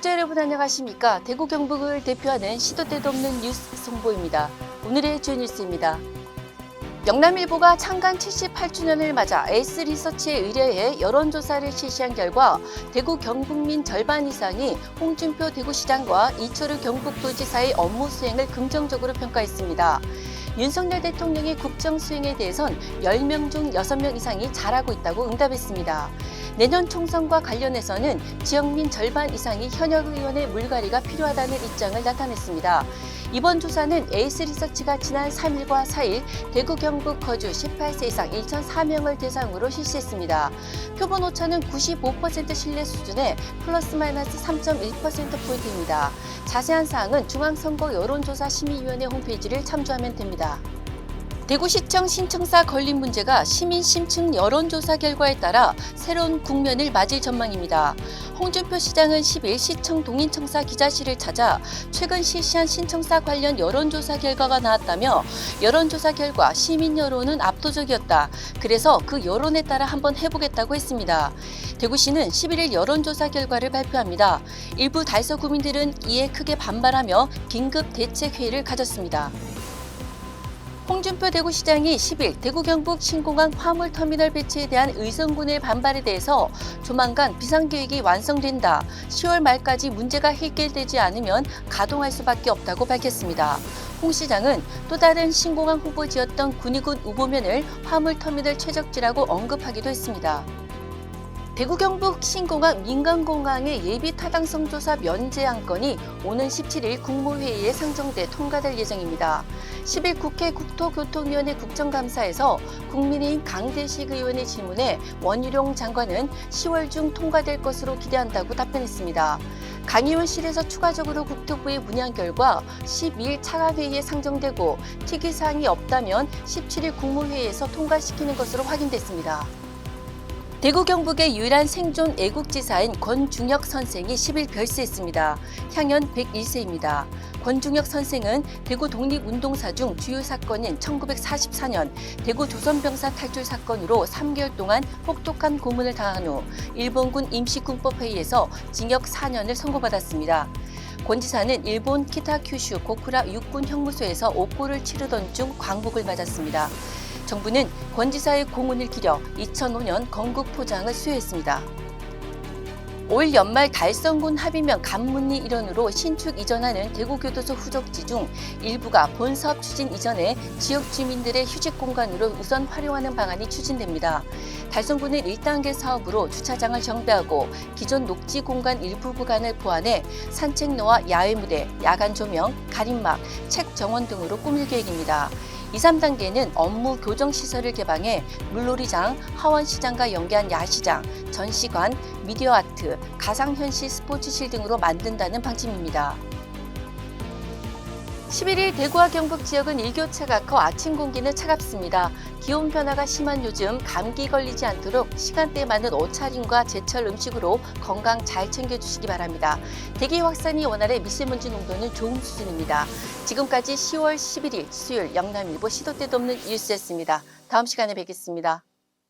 구독자 여러분 안녕하십니까? 대구 경북을 대표하는 시도 때도 없는 뉴스 송보입니다. 오늘의 주요 뉴스입니다. 영남일보가 창간 78주년을 맞아 S리서치에 의뢰해 여론조사를 실시한 결과 대구 경북민 절반 이상이 홍준표 대구시장과 이철우 경북도지사의 업무 수행을 긍정적으로 평가했습니다. 윤석열 대통령의 국정 수행에 대해선 10명 중 6명 이상이 잘하고 있다고 응답했습니다. 내년 총선과 관련해서는 지역민 절반 이상이 현역 의원의 물갈이가 필요하다는 입장을 나타냈습니다. 이번 조사는 에이스리서치가 지난 3일과 4일 대구 경북 거주 18세 이상 1,004명을 대상으로 실시했습니다. 표본 오차는 95% 신뢰 수준의 플러스 마이너스 3.1%포인트입니다. 자세한 사항은 중앙선거 여론조사심의위원회 홈페이지를 참조하면 됩니다. 대구시청 신청사 건립 문제가 시민 심층 여론조사 결과에 따라 새로운 국면을 맞을 전망입니다. 홍준표 시장은 10일 시청 동인청사 기자실을 찾아 최근 실시한 신청사 관련 여론조사 결과가 나왔다며 여론조사 결과 시민 여론은 압도적이었다. 그래서 그 여론에 따라 한번 해보겠다고 했습니다. 대구시는 11일 여론조사 결과를 발표합니다. 일부 달서 구민들은 이에 크게 반발하며 긴급 대책회의를 가졌습니다. 홍준표 대구시장이 10일 대구 경북 신공항 화물터미널 배치에 대한 의성군의 반발에 대해서 조만간 비상계획이 완성된다. 10월 말까지 문제가 해결되지 않으면 가동할 수밖에 없다고 밝혔습니다. 홍 시장은 또 다른 신공항 후보지였던 군위군 우보면을 화물터미널 최적지라고 언급하기도 했습니다. 대구 경북 신공항 민간공항의 예비 타당성 조사 면제 안건이 오는 17일 국무회의에 상정돼 통과될 예정입니다. 10일 국회 국토교통위원회 국정감사에서 국민의힘 강대식 의원의 질문에 원희룡 장관은 10월 중 통과될 것으로 기대한다고 답변했습니다. 강 의원실에서 추가적으로 국토부에 문의한 결과 12일 차관회의에 상정되고 특이사항이 없다면 17일 국무회의에서 통과시키는 것으로 확인됐습니다. 대구 경북의 유일한 생존 애국지사인 권중혁 선생이 10일 별세했습니다. 향연 101세입니다. 권중혁 선생은 대구 독립운동사 중 주요 사건인 1944년 대구 조선병사 탈출 사건으로 3개월 동안 혹독한 고문을 당한 후 일본군 임시군법회의에서 징역 4년을 선고받았습니다. 권 지사는 일본 키타큐슈 고쿠라 육군 형무소에서 옥고를 치르던 중 광복을 맞았습니다. 정부는 권 지사의 공훈을 기려 2005년 건국포장을 수여했습니다. 올 연말 달성군 합의면 간문리 일원으로 신축 이전하는 대구교도소 후적지 중 일부가 본사업 추진 이전에 지역 주민들의 휴직 공간으로 우선 활용하는 방안이 추진됩니다. 달성군은 1단계 사업으로 주차장을 정비하고 기존 녹지 공간 일부 구간을 보완해 산책로와 야외 무대, 야간 조명, 가림막, 책 정원 등으로 꾸밀 계획입니다. 2, 3단계는 업무 교정 시설을 개방해 물놀이장, 하원시장과 연계한 야시장, 전시관, 미디어 아트, 가상현실 스포츠실 등으로 만든다는 방침입니다. 11일 대구와 경북 지역은 일교차가 커 아침 공기는 차갑습니다. 기온 변화가 심한 요즘 감기 걸리지 않도록 시간대에 맞는 옷차림과 제철 음식으로 건강 잘 챙겨주시기 바랍니다. 대기 확산이 원활해 미세먼지 농도는 좋은 수준입니다. 지금까지 10월 11일 수요일 영남일보 시도 때도 없는 뉴스였습니다. 다음 시간에 뵙겠습니다.